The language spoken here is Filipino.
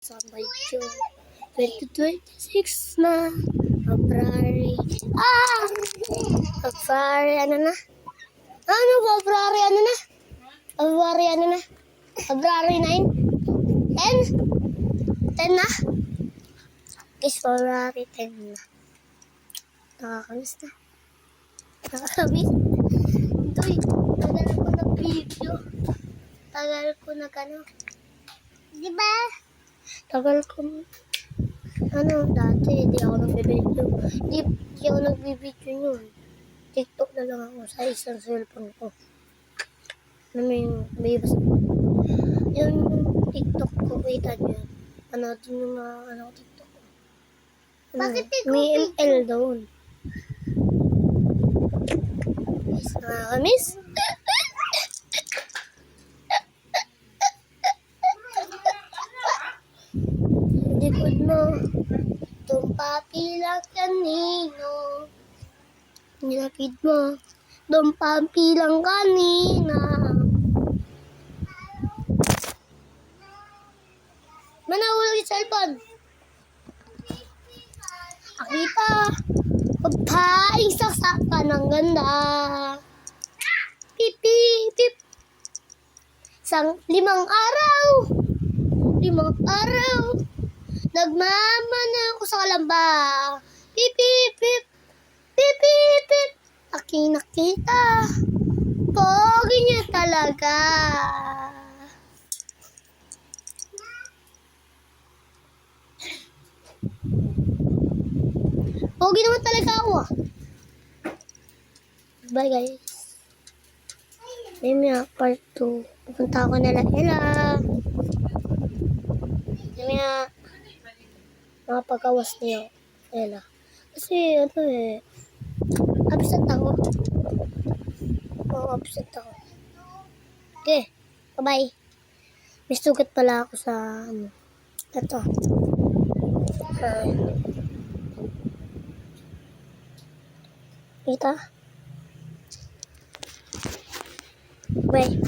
Sa Mayo 2026 na February. February ano na? February ano na? February ano na? February 9? 10? 10 na? Guys, February 10 na. Nakakamiss na. Nakakamiss. Ito'y, tagal ko nag-video. Tagal ko nag-ano. Diba? Tagal ko, dati, di ako nag-video. Di ako nag-video yun. TikTok na lang ako sa isang cellphone ko. May basta. Yung TikTok ko, kita nyo yun. Din yung mga, TikTok ko. Bakit may ML doon. Guys, nakakamiss. Likod mo, tumpapilang kanino. Nilapid mo, tumpapilang kanina. Manahulog yung cellphone. Akita, pagpaing saksakan ng ganda. Pip, pip, pip. Limang araw. Nagmamana ako sa kalamba. Pip, pip, pip. Pip, pip, pip. Aking nakita. Pogi niya talaga. Pogi naman talaga ako Bye guys. May part 2. Pupunta ako nila Ella. Makapagawas niya Ella. Kasi absent ako. Absent ako. Okay, bye-bye. May sugat pala ako sa ito. Kita? Bye.